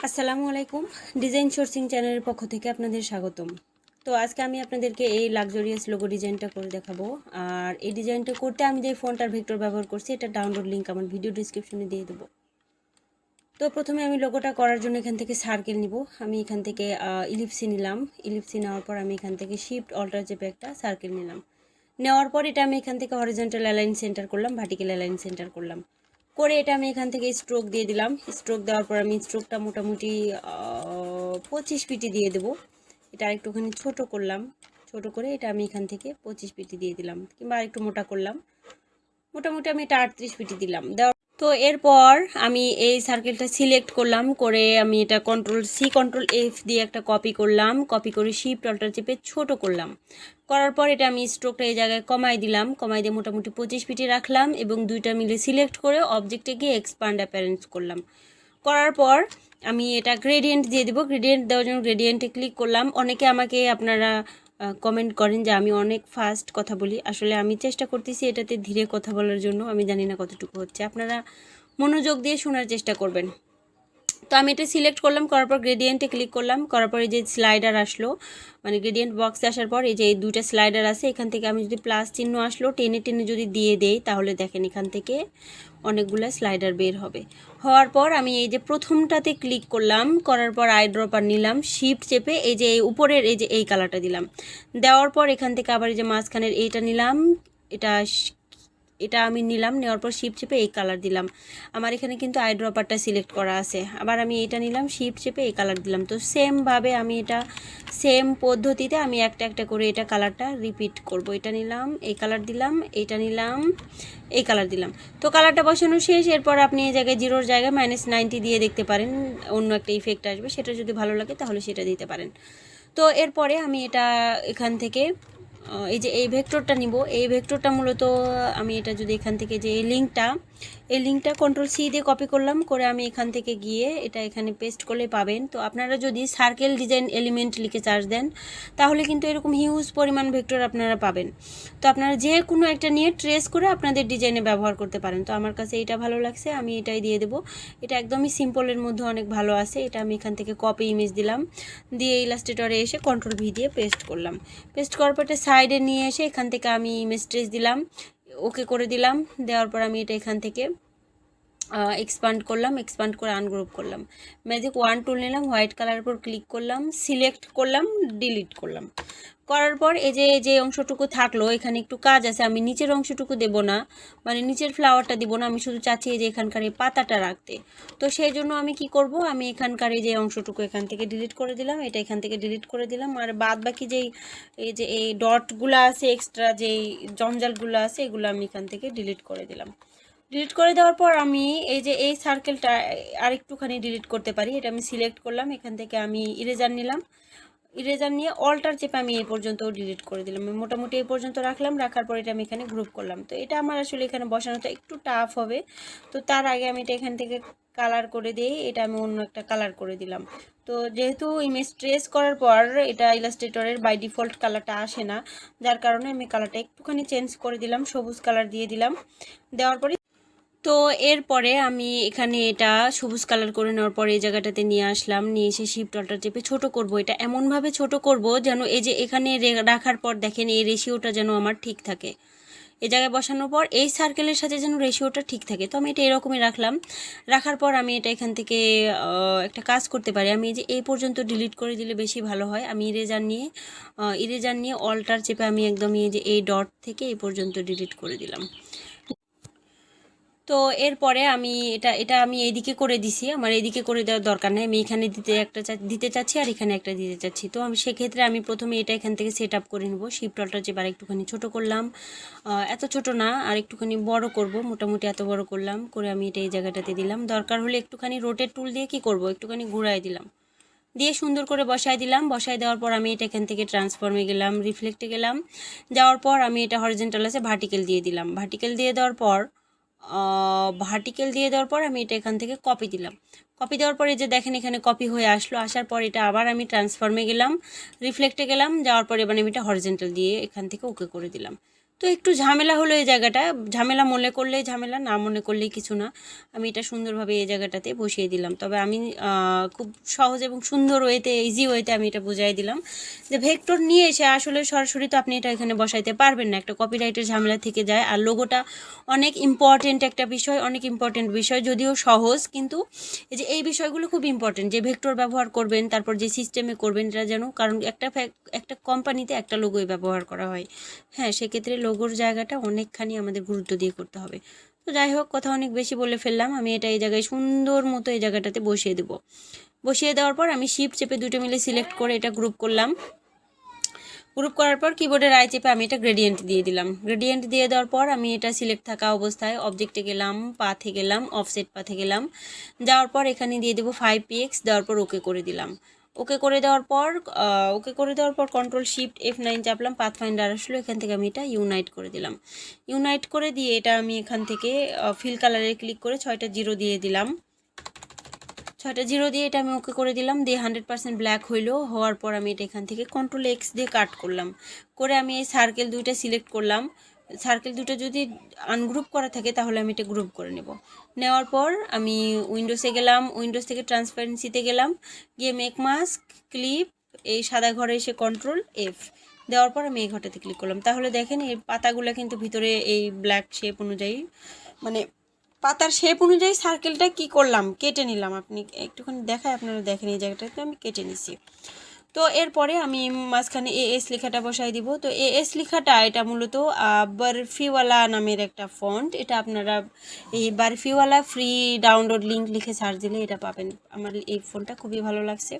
আসসালামু আলাইকুম। Design sourcing চ্যানেলের পক্ষ থেকে আপনাদের স্বাগতম। তো আজকে আমি আপনাদেরকে এই লাক্সারিয়াস লোগো ডিজাইনটা করে দেখাবো। আর এই ডিজাইনটা করতে আমি যে ফন্টার ভেক্টর ব্যবহার করছি এটা ডাউনলোড লিঙ্ক আমার ভিডিও ডিসক্রিপশনে দিয়ে দেবো। তো প্রথমে আমি লোগোটা করার জন্য এখান থেকে সার্কেল নিব। আমি এখান থেকে ইলিপসি নিলাম। ইলিপসি নেওয়ার পর আমি এখান থেকে শিফট অল্টার চেপে একটা সার্কেল নিলাম। নেওয়ার পর এটা আমি এখান থেকে হরিজন্টাল অ্যালাইন সেন্টার করলাম, ভার্টিক্যাল অ্যালাইন সেন্টার করলাম। করে এটা আমি এখান থেকে স্ট্রোক দিয়ে দিলাম। স্ট্রোক দেওয়ার পর আমি স্ট্রোকটা মোটামুটি 25 পিটি দিয়ে দেবো। এটা আরেকটুখানি ছোট করলাম, ছোট করে এটা আমি এখান থেকে 25 পিটি দিয়ে দিলাম, কিংবা আরেকটু মোটা করলাম। মোটামুটি আমি এটা 38 পিটি দিলাম। তো এরপর আমি এই সার্কেলটা সিলেক্ট করলাম, করে আমি এটা কন্ট্রোল-C কন্ট্রোল-F দিয়ে একটা কপি করলাম। কপি করে শিফট অল্টার চেপে ছোট করলাম। করার পর এটা আমি স্ট্রোকটা এই জায়গায় কমাই দিলাম। কমাই দিয়ে মোটামুটি 25 পিটি রাখলাম এবং দুইটা মিলে সিলেক্ট করে অবজেক্টে গিয়ে এক্সপান্ড অ্যাপারেন্স করলাম। করার পর আমি এটা গ্রেডিয়েন্ট দিয়ে দেবো। গ্রেডিয়েন্ট দেওয়ার জন্য গ্রেডিয়েন্টে ক্লিক করলাম। অনেকে আমাকে আপনারা কমেন্ট করেন যে আমি অনেক ফাস্ট কথা বলি। আসলে আমি চেষ্টা করতেছি এটাতে ধীরে কথা বলার জন্য। আমি জানি না কতটুকু হচ্ছে, আপনারা মনোযোগ দিয়ে শোনার চেষ্টা করবেন। তো আমি এটা সিলেক্ট করলাম, করার পর গ্রেডিয়েন্টে ক্লিক করলাম। করার পর এই যে স্লাইডার আসলো, মানে গ্রেডিয়েন্ট বক্সে আসার পর এই যে এই দুইটা স্লাইডার আছে, এখান থেকে আমি যদি প্লাস চিহ্ন আসলো টেনে টেনে যদি দিয়ে দেই তাহলে দেখেন এখান থেকে অনেকগুলো স্লাইডার বের হবে। হওয়ার পর আমি এই যে প্রথমটাতে ক্লিক করলাম, করার পর আই ড্রপার নিলাম, শিফট চেপে এই যে উপরের এই যে এই কালারটা দিলাম। দেওয়ার পর এখান থেকে আবার এই যে মাঝখানের এইটা নিলাম, এটা আমি নিলাম। নেওয়ার পর শিফট চেপে এই কালার দিলাম। আমার এখানে কিন্তু আই ড্রপারটা সিলেক্ট করা আছে। আবার আমি এটা নিলাম, শিফট চেপে এই কালার দিলাম। তো সেমভাবে আমি এটা সেম পদ্ধতিতে আমি একটা একটা করে এটা কালারটা রিপিট করব। এটা নিলাম, এই কালার দিলাম, এইটা নিলাম, এই কালার দিলাম। তো কালারটা বসানো শেষ। এরপর আপনি এই জায়গায় জিরোর জায়গায় -90 দিয়ে দেখতে পারেন, অন্য একটা ইফেক্ট আসবে। সেটা যদি ভালো লাগে তাহলে সেটা দিতে পারেন। তো এরপরে আমি এটা এখান থেকে এই যে এই ভেক্টরটা নিব। এই ভেক্টরটা মূলত আমি এটা যদি এখান থেকে যে এই লিঙ্কটা কন্ট্রোল-C দিয়ে কপি করলাম, করে আমি এখান থেকে গিয়ে এটা এখানে পেস্ট করলে পাবেন। তো আপনারা যদি সার্কেল ডিজাইন এলিমেন্ট লিখে সার্চ দেন তাহলে কিন্তু এরকম হিউজ পরিমাণ ভেক্টর আপনারা পাবেন। তো আপনারা যে কোনো একটা নিয়ে ট্রেস করে আপনাদের ডিজাইনে ব্যবহার করতে পারেন। তো আমার কাছে এটা ভালো লাগছে, আমি এটাই দিয়ে দেবো। এটা একদমই সিম্পলের মধ্যে অনেক ভালো আছে। এটা আমি এখান থেকে কপি ইমেজ দিলাম, দিয়ে ইলাস্ট্রেটরে এসে কন্ট্রোল-V দিয়ে পেস্ট করলাম। পেস্ট করার পর সাইডে নিয়ে এসে এখান থেকে আমি ইমেজ ট্রেস দিলাম, ওকে করে দিলাম। দেওয়ার পর আমি এটা এখান থেকে এক্সপান্ড করলাম, এক্সপান্ড করে আনগ্রুপ করলাম। ম্যাজিক 1 টুল নিলাম, হোয়াইট কালারের উপর ক্লিক করলাম, সিলেক্ট করলাম, ডিলিট করলাম। করার পর এই যে অংশটুকু থাকলো, এখানে একটু কাজ আছে। আমি নিচের অংশটুকু দেব না, মানে নিচের ফ্লাওয়ারটা দিব না। আমি শুধু চাচ্ছি এই যে এখানকার এই পাতাটা রাখতে। তো সেই জন্য আমি কি করব, আমি এখানকার এই যে অংশটুকু এখান থেকে ডিলিট করে দিলাম, এটা এখান থেকে ডিলিট করে দিলাম। আর বাদ বাকি যেই এই যে এই ডটগুলো আছে, এক্সট্রা যেই জঞ্জালগুলো আছে, এগুলো আমি এখান থেকে ডিলিট করে দিলাম। ডিলিট করে দেওয়ার পর আমি এই যে এই সার্কেলটা আর একটুখানি ডিলিট করতে পারি। এটা আমি সিলেক্ট করলাম, এখান থেকে আমি ইরেজার নিলাম, ইরেজার নিয়ে অল্টার চেপে আমি এই পর্যন্ত ডিলিট করে দিলাম। আমি মোটামুটি এই পর্যন্ত রাখলাম। রাখার পর এটা আমি এখানে গ্রুপ করলাম। তো এটা আমার আসলে এখানে বসানোটা একটু টাফ হবে। তো তার আগে আমি এটা এখান থেকে কালার করে দিই। এটা আমি অন্য একটা কালার করে দিলাম। তো যেহেতু ইমেজ ট্রেস করার পর এটা ইলাস্ট্রেটরের বাই ডিফল্ট কালারটা আসে না, যার কারণে আমি কালারটা একটুখানি চেঞ্জ করে দিলাম, সবুজ কালার দিয়ে দিলাম। দেওয়ার পরে তো এরপরে আমি এখানে এটা সবুজ কালার করে নেওয়ার পরে এই জায়গাটাতে নিয়ে আসলাম, নিয়ে এসে শিফট অল্টার চেপে ছোট করব। এটা এমনভাবে ছোট করব যেন এই যে এখানে রাখার পর দেখেন এই রেশিওটা যেন আমার ঠিক থাকে। এই জায়গায় বসানোর পর এই সার্কেলের সাথে যেন রেশিওটা ঠিক থাকে। তো আমি এটা এরকমই রাখলাম। রাখার পর আমি এটা এখান থেকে একটা কাজ করতে পারি। আমি এই যে এই পর্যন্ত ডিলিট করে দিলে বেশি ভালো হয়। আমি ইরেজার নিয়ে অল্টার চেপে আমি একদম এই যে এই ডট থেকে এই পর্যন্ত ডিলিট করে দিলাম। তো এরপরে আমি এটা আমি এইদিকে করে দিছি, আমার এইদিকে করে দেওয়ার দরকার নেই। আমি এখানে দিতে চাচ্ছি আর এখানে একটা দিতে চাচ্ছি। তো আমি সেক্ষেত্রে আমি প্রথমে এটা এখান থেকে সেট আপ করে নেব। শিফট অল্টার চেপে আর একটুখানি ছোটো করলাম, এত ছোট না, আর একটুখানি বড় করব, মোটামুটি এত বড় করলাম। করে আমি এটা এই জায়গাটাতে দিলাম। দরকার হলে একটুখানি রোটেট টুল দিয়ে কি করব, একটুখানি ঘুরাই দিলাম, দিয়ে সুন্দর করে বসায় দিলাম। বসায় দেওয়ার পর আমি এটা এখান থেকে ট্রান্সফর্মে গেলাম, রিফ্লেক্টে গেলাম। যাওয়ার পর আমি এটা হরিজন্টাল আছে, ভার্টিক্যাল দিয়ে দিলাম। ভার্টিক্যাল দিয়ে দেওয়ার পর আমি এটা এখান থেকে কপি দিলাম। কপি দেওয়ার পরে যে দেখেন এখানে কপি হয়ে আসলো। আসার পর এটা আবার আমি ট্রান্সফর্মে গেলাম, রিফ্লেক্টে গেলাম। যাওয়ার পর এবার আমি এটা হরিজন্টাল দিয়ে এখান থেকে ওকে করে দিলাম। তো একটু ঝামেলা হলো এই জায়গাটা, ঝামেলা মনে করলেই ঝামেলা, না মনে করলেই কিছু না। আমি এটা সুন্দরভাবে এই জায়গাটাতে বসিয়ে দিলাম। তবে আমি খুব সহজ এবং সুন্দর ওয়েতে, ইজি ওয়েতে আমি এটা বুঝাই দিলাম যে ভেক্টর নিয়ে এসে আসলে সরাসরি তো আপনি এটা এখানে বসাইতে পারবেন না, একটা কপিরাইটের ঝামেলা থেকে যায়। আর লোগোটা অনেক ইম্পর্টেন্ট একটা বিষয়, অনেক ইম্পর্টেন্ট বিষয়, যদিও সহজ, কিন্তু এই যে এই বিষয়গুলো খুব ইম্পর্টেন্ট, যে ভেক্টর ব্যবহার করবেন, তারপর যে সিস্টেমে করবেন এটা যেন, কারণ একটা কোম্পানিতে একটা লোগোই ব্যবহার করা হয়। হ্যাঁ, সেক্ষেত্রে লোগোর জায়গাটা অনেকখানি আমাদের গুরুত্ব দিয়ে করতে হবে। তো যাই হোক, কথা অনেক বেশি বলে ফেললাম। আমি এটা এই জায়গায় সুন্দর মতো এই জায়গাটাতে বসিয়ে দেবো। বসিয়ে দেওয়ার পর আমি শিফট চেপে দুটো মিলে সিলেক্ট করে এটা গ্রুপ করলাম। গ্রুপ করার পর কিবোর্ডের আই চেপে আমি এটা গ্রেডিয়েন্ট দিয়ে দিলাম। গ্রেডিয়েন্ট দিয়ে দেওয়ার পর আমি এটা সিলেক্ট থাকা অবস্থায় অবজেক্টে গেলাম, পাথে গেলাম, অফসেট পাথে গেলাম। যাওয়ার পর এখানে দিয়ে দেবো 5px, দেওয়ার পর ওকে করে দিলাম। ওকে করে দেওয়ার পর কন্ট্রোল শিফট F9 চাপলাম, পাথফাইন্ডার আসলো, এখান থেকে আমি এটা ইউনাইট করে দিলাম। ইউনাইট করে দিয়ে এটা আমি এখান থেকে ফিল কালারে ক্লিক করে 6টা জিরো দিয়ে দিলাম। 6টা জিরো দিয়ে এটা আমি ওকে করে দিলাম, দিয়ে 100% ব্ল্যাক হওয়ার পর আমি এটা এখান থেকে কন্ট্রোল এক্স দিয়ে কাট করলাম। করে আমি এই সার্কেল দুইটা সিলেক্ট করলাম। সার্কেল দুটো যদি আনগ্রুপ করা থাকে তাহলে আমি এটা গ্রুপ করে নেব। নেওয়ার পর আমি উইন্ডোজে গেলাম, উইন্ডোজ থেকে ট্রান্সপারেন্সিতে গেলাম, গিয়ে মেক মাস্ক ক্লিপ, এই সাদা ঘরে এসে কন্ট্রোল এফ দেওয়ার পর আমি এই ঘরটাতে ক্লিক করলাম। তাহলে দেখেন এই পাতাগুলো কিন্তু ভিতরে এই ব্ল্যাক শেপ অনুযায়ী, মানে পাতার শেপ অনুযায়ী সার্কেলটা কি করলাম, কেটে নিলাম। আপনি একটুখানি দেখায়, আপনারা দেখেন এই জায়গাটাতে আমি কেটে নিছি। তো এরপরে আমি মাঝখানে এএস লেখাটা বসাই দিব। তো এএস লেখাটা এটা মূলত বারফিওয়ালা নামের একটা ফন্ট। এটা আপনারা এই বারফিওয়ালা ফ্রি ডাউনলোড লিঙ্ক লিখে সার্চ দিলে এটা পাবেন। আমার এই ফন্টটা খুবই ভালো লাগছে,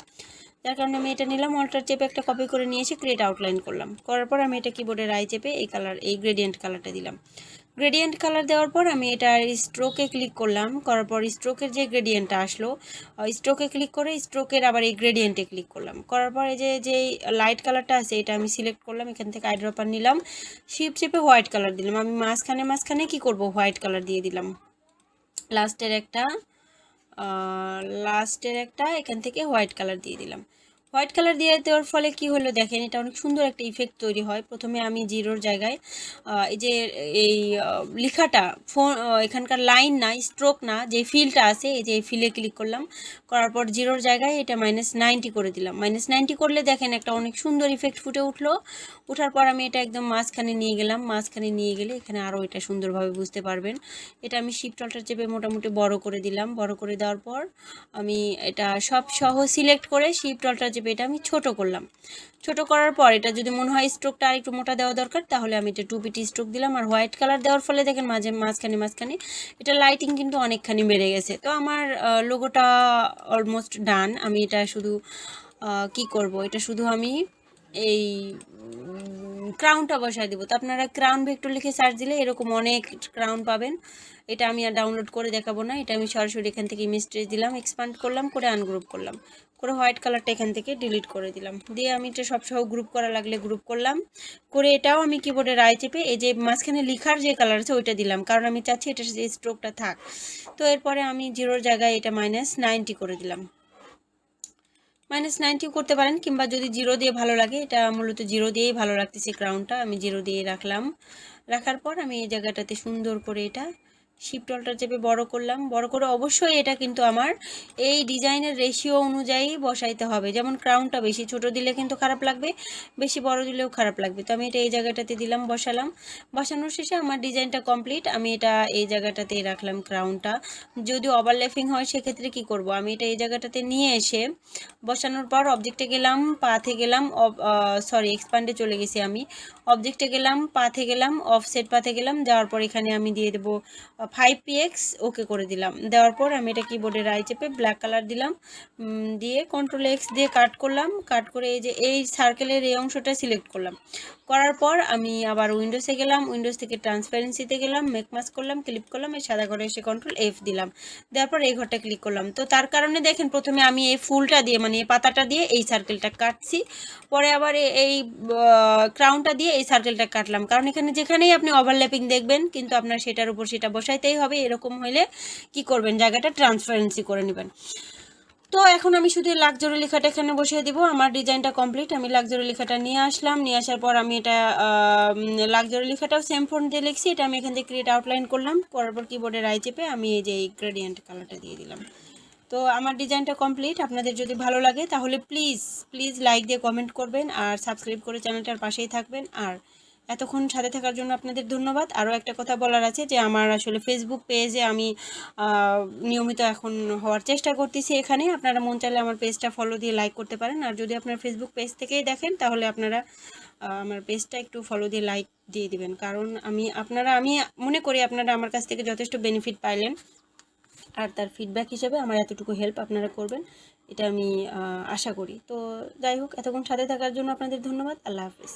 যার কারণে আমি এটা নিলাম। অল্টার চেপে একটা কপি করে নিয়ে এসে ক্রিয়েট আউটলাইন করলাম। করার পর আমি এটা কিবোর্ডের আই চেপে এই কালার, এই গ্রেডিয়েন্ট কালারটা দিলাম। গ্রেডিয়েন্ট কালার দেওয়ার পর আমি এটার স্ট্রোকে ক্লিক করলাম। করার পর স্ট্রোকের যে গ্রেডিয়েন্টটা আসলো, স্ট্রোকে ক্লিক করে স্ট্রোকের আবার এই গ্রেডিয়েন্টে ক্লিক করলাম। করার পর এই যে লাইট কালারটা আছে এটা আমি সিলেক্ট করলাম, এখান থেকে আইড্রপার নিলাম, শিফট চেপে হোয়াইট কালার দিলাম। আমি মাঝখানে কি করব, হোয়াইট কালার দিয়ে দিলাম। লাস্টের একটা এখান থেকে হোয়াইট কালার দিয়ে দিলাম। হোয়াইট কালার দিয়ে দেওয়ার ফলে কি হলো দেখেন, এটা অনেক সুন্দর একটা ইফেক্ট তৈরি হয়। প্রথমে আমি জিরোর জায়গায় এই যে এই লেখাটা এখানকার লাইন না, স্ট্রোক না, যে ফিলটা আছে এই যে ফিলে ক্লিক করলাম। করার পর জিরোর জায়গায় এটা -90 করে দিলাম। -90 করলে দেখেন একটা অনেক সুন্দর ইফেক্ট ফুটে উঠলো। ওঠার পর আমি এটা একদম মাঝখানে নিয়ে গেলাম। মাঝখানে নিয়ে গেলে এখানে আরও এটা সুন্দরভাবে বুঝতে পারবেন। এটা আমি শিফট অল্টার চেপে মোটামুটি বড় করে দিলাম। বড় করে দেওয়ার পর আমি এটা সব সহ সিলেক্ট করে শিফট অল্টার চেপে এটা আমি ছোট করলাম। ছোট করার পর এটা যদি মনে হয় স্ট্রোকটা আর একটু মোটা দেওয়া দরকার, তাহলে আমি এটা 2পিটি স্ট্রোক দিলাম। আর হোয়াইট কালার দেওয়ার ফলে দেখেন মাঝখানে এটা লাইটিং কিন্তু অনেকখানি বেড়ে গেছে। তো আমার লোগোটা অলমোস্ট ডান। আমি এটা শুধু কি করব, এটা শুধু আমি এই ক্রাউনটা বসায় দিব। তো আপনারা ক্রাউন ভেক্টর লিখে সার্চ দিলে এরকম অনেক ক্রাউন পাবেন। এটা আমি আর ডাউনলোড করে দেখাবো না, এটা আমি সরাসরি এখান থেকে ইমেজ ট্রেস দিলাম, এক্সপান্ড করলাম, করে আনগ্রুপ করলাম, করে হোয়াইট কালারটা এখান থেকে ডিলিট করে দিলাম। দিয়ে আমি এটা সব সহ গ্রুপ করা লাগলে গ্রুপ করলাম। করে এটাও আমি কিবোর্ডের আই চেপে এই যে মাঝখানে লিখার যে কালার আছে ওইটা দিলাম, কারণ আমি চাচ্ছি এটা যে স্ট্রোকটা থাক। তো এরপরে আমি জিরোর জায়গায় এটা -90 করে দিলাম। -90 করতে পারেন, কিংবা যদি জিরো দিয়ে ভালো লাগে, এটা মূলত জিরো দিয়েই ভালো লাগতেছে ক্রাউনটা, আমি জিরো দিয়ে রাখলাম। রাখার পর আমি এই জায়গাটাতে সুন্দর করে এটা শিফট অল্টার চেপে বড় করলাম। বড় করে অবশ্যই এটা কিন্তু আমার এই ডিজাইনের রেশিও অনুযায়ী বসাইতে হবে। যেমন ক্রাউনটা বেশি ছোট দিলে কিন্তু খারাপ লাগবে, বেশি বড় দিলেও খারাপ লাগবে। তো আমি এটা এই জায়গাটাতে দিলাম, বসালাম। বসানোর শেষে আমার ডিজাইনটা কমপ্লিট। আমি এটা এই জায়গাটাতেই রাখলাম ক্রাউনটা। যদি ওভারল্যাপিং হয় সেক্ষেত্রে কি করব, আমি এটা এই জায়গাটাতে নিয়ে এসে বসানোর পর অবজেক্টে গেলাম, পাথে গেলাম, এক্সপান্ডে চলে গেছি। আমি অবজেক্টে গেলাম, পাথে গেলাম, অফসেট পাথে গেলাম, যাওয়ার পর এখানে আমি দিয়ে দেবো 5px, ওকে করে দিলাম। দেওয়ার পর আমি এটা কিবোর্ডের আই চেপে ব্ল্যাক কালার দিলাম, দিয়ে কন্ট্রোল এক্স দিয়ে কাট করলাম। কাট করে এই যে এই সার্কেলের এই অংশটা সিলেক্ট করলাম। করার পর আমি আবার উইন্ডোজে গেলাম, উইন্ডোজ থেকে ট্রান্সপারেন্সিতে গেলাম, মেক মাস্ক করলাম, ক্লিক করলাম, এই সাদা ঘরে এসে কন্ট্রোল এফ দিলাম। দেওয়ার পর এই ঘরটা ক্লিক করলাম। তো তার কারণে দেখেন প্রথমে আমি এই ফুলটা দিয়ে, মানে এই পাতাটা দিয়ে এই সার্কেলটা কাটছি, পরে আবার এই ক্রাউনটা দিয়ে এই সার্কেলটা কাটলাম, কারণ এখানে যেখানেই আপনি ওভারল্যাপিং দেখবেন কিন্তু আপনার সেটার উপর সেটা বসাইতেই হবে। এরকম হলে কি করবেন, জায়গাটা ট্রান্সপারেন্সি করে নেবেন। তো এখন আমি শুধু লাক্সারি লেখাটা এখানে বসিয়ে দিব। আমার ডিজাইনটা কমপ্লিট। আমি লাক্সারি লেখাটা নিয়ে আসলাম, নিয়ে আসার পর আমি এটা লাক্সারি লেখাটাও সেম ফন্ট দিয়ে লিখছি। এটা আমি এখান থেকে ক্রিয়েট আউটলাইন করলাম, করার পর কিবোর্ডে রাইট চেপে আমি এই যে এই গ্রেডিয়েন্ট কালারটা দিয়ে দিলাম। তো আমার ডিজাইনটা কমপ্লিট। আপনাদের যদি ভালো লাগে তাহলে প্লিজ প্লিজ লাইক দিয়ে কমেন্ট করবেন আর সাবস্ক্রাইব করে চ্যানেলটার পাশেই থাকবেন। আর এতক্ষণ সাথে থাকার জন্য আপনাদের ধন্যবাদ। আরও একটা কথা বলার আছে যে আমার আসলে ফেসবুক পেজে আমি নিয়মিত এখন হওয়ার চেষ্টা করতেছি। এখানে আপনারা মন চাইলে আমার পেজটা ফলো দিয়ে লাইক করতে পারেন। আর যদি আপনার ফেসবুক পেজ থেকেই দেখেন তাহলে আপনারা আমার পেজটা একটু ফলো দিয়ে লাইক দিয়ে দিবেন, কারণ আমি মনে করি আপনারা আমার কাছ থেকে যথেষ্ট বেনিফিট পাইলেন। আর তার ফিডব্যাক হিসেবে আমার এতটুকু হেল্প আপনারা করবেন, এটা আমি আশা করি। তো যাই হোক, এতক্ষণ সাথে থাকার জন্য আপনাদের ধন্যবাদ। আল্লাহ হাফেজ।